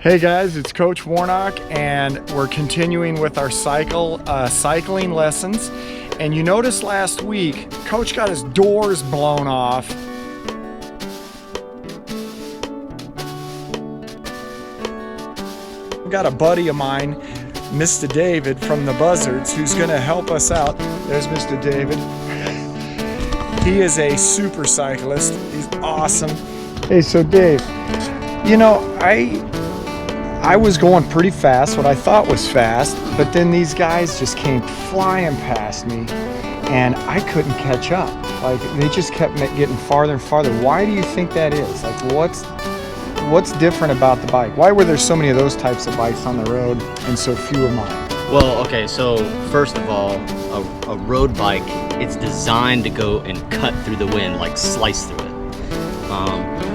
Hey guys, it's Coach Warnock, and we're continuing with our cycling lessons. And you noticed last week, Coach got his doors blown off. I've got a buddy of mine, Mr. David from the Buzzards, who's gonna help us out. There's Mr. David. He is a super cyclist. He's awesome. Hey, so Dave, you know, I was going pretty fast, what I thought was fast, but then these guys just came flying past me and I couldn't catch up. Like, they just kept getting farther and farther. Why do you think that is? Like, what's different about the bike? Why were there so many of those types of bikes on the road and so few of mine? Well, okay, so first of all, a road bike, it's designed to go and cut through the wind, like slice through it.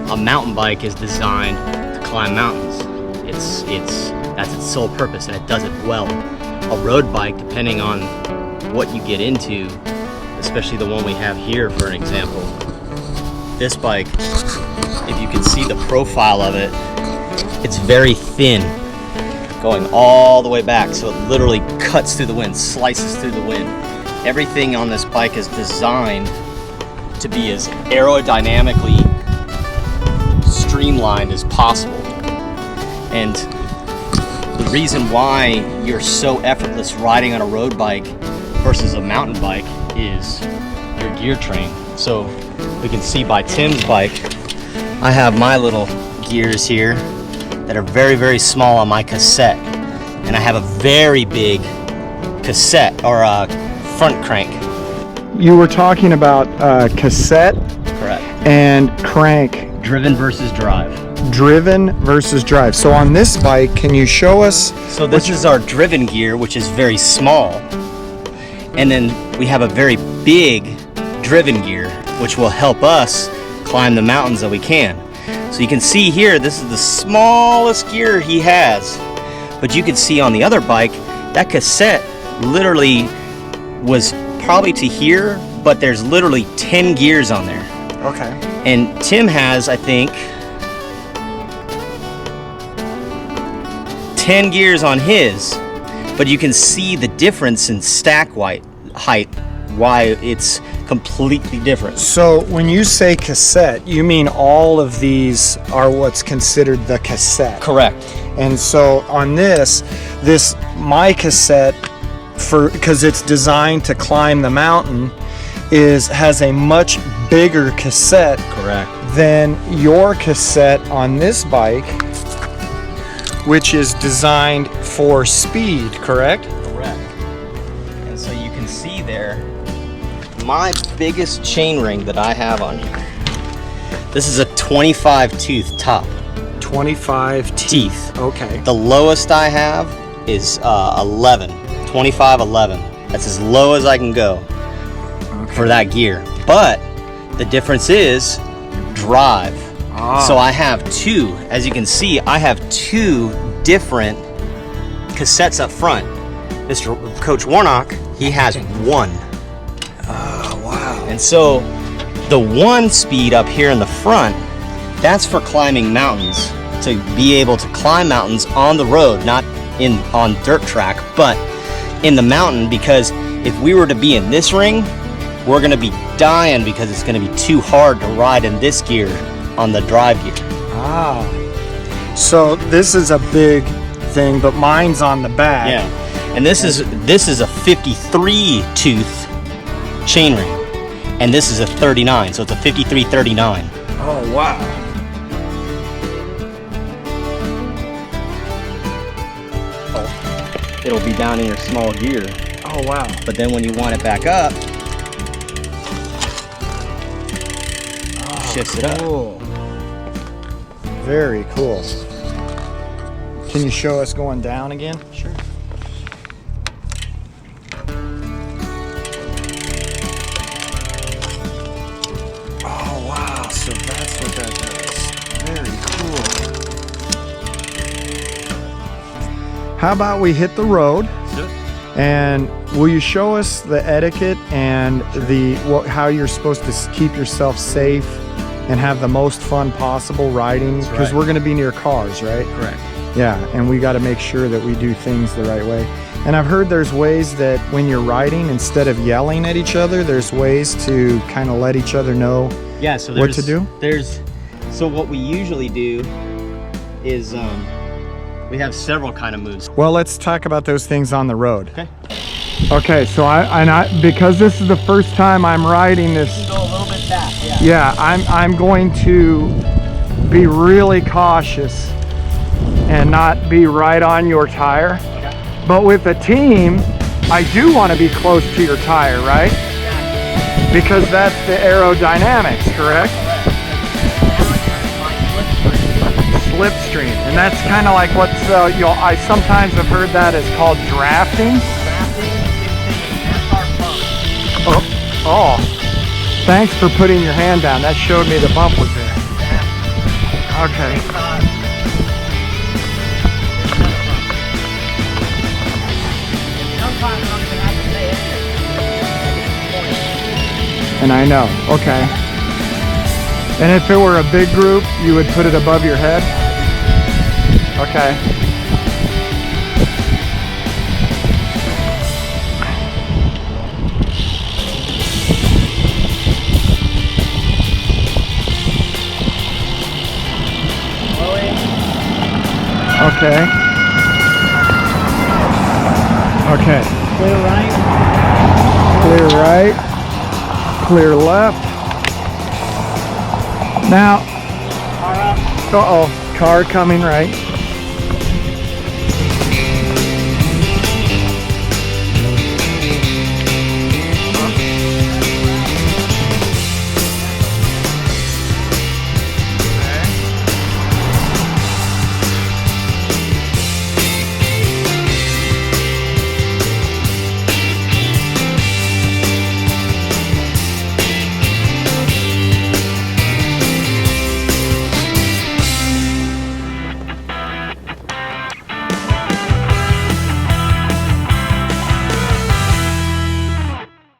A mountain bike is designed to climb mountains. That's its sole purpose, and it does it well. A road bike, depending on what you get into, especially the one we have here for an example, this bike, if you can see the profile of it, it's very thin, going all the way back, so it literally cuts through the wind, slices through the wind. Everything on this bike is designed to be as aerodynamically streamlined as possible. And the reason why you're so effortless riding on a road bike versus a mountain bike is your gear train. So we can see by Tim's bike, I have my little gears here that are very, very small on my cassette. And I have a very big cassette or a front crank. You were talking about cassette. Correct. And crank. Driven versus drive. Driven versus drive. So on this bike, can you show us? So this is our driven gear, which is very small. And then we have a very big driven gear, which will help us climb the mountains that we can. So you can see here, this is the smallest gear he has. But you can see on the other bike, that cassette literally was probably to here, but there's literally 10 gears on there. Okay. And Tim has, I think, 10 gears on his, but you can see the difference in stack height, why it's completely different. So when you say cassette, you mean all of these are what's considered the cassette? Correct. And so on this my cassette, because it's designed to climb the mountain, has a much bigger cassette. Correct. Than your cassette on this bike, which is designed for speed, correct? Correct. And so you can see there, my biggest chain ring that I have on here, this is a 25 tooth top. 25 teeth. Okay. The lowest I have is 11, 25, 11. That's as low as I can go for that gear. But the difference is drive. So I have two, as you can see, I have two different cassettes up front. Mr. Coach Warnock, he has one. Oh, wow. And so the one speed up here in the front, that's for climbing mountains, to be able to climb mountains on the road, not on dirt track, but in the mountain, because if we were to be in this ring, we're gonna be dying because it's gonna be too hard to ride in this gear on the drive gear. So this is a big thing, but mine's on the back. Yeah, and this is a 53 tooth chain ring, and this is a 39, so it's a 53-39. Oh wow. It'll be down in your small gear. Oh wow. But then when you want it back up, shifts it up. Cool. Very cool. Can you show us going down again? Sure. Oh wow, so that's what that does. Very cool. How about we hit the road? Sure. And will you show us the etiquette and how you're supposed to keep yourself safe and have the most fun possible riding? Because we're going to be near cars, right? Correct. Yeah, and we got to make sure that we do things the right way. And I've heard there's ways that when you're riding, instead of yelling at each other, there's ways to kind of let each other know Yeah, so what to do. So what we usually do is we have several kind of moves. Well, let's talk about those things on the road. Okay. Okay, so I because this is the first time I'm riding this. Go a little bit fast. Yeah. Yeah, I'm going to be really cautious and not be right on your tire. Okay. But with a team, I do want to be close to your tire, right? Because that's the aerodynamics, correct? Slipstream, and that's kind of like what's I sometimes have heard that is called drafting. Oh, thanks for putting your hand down. That showed me the bump was there. Okay. And I know. Okay. And if it were a big group, you would put it above your head? Okay. Okay. Okay. Clear right. Clear right. Clear left. Now, Car up. uh-oh, car coming right.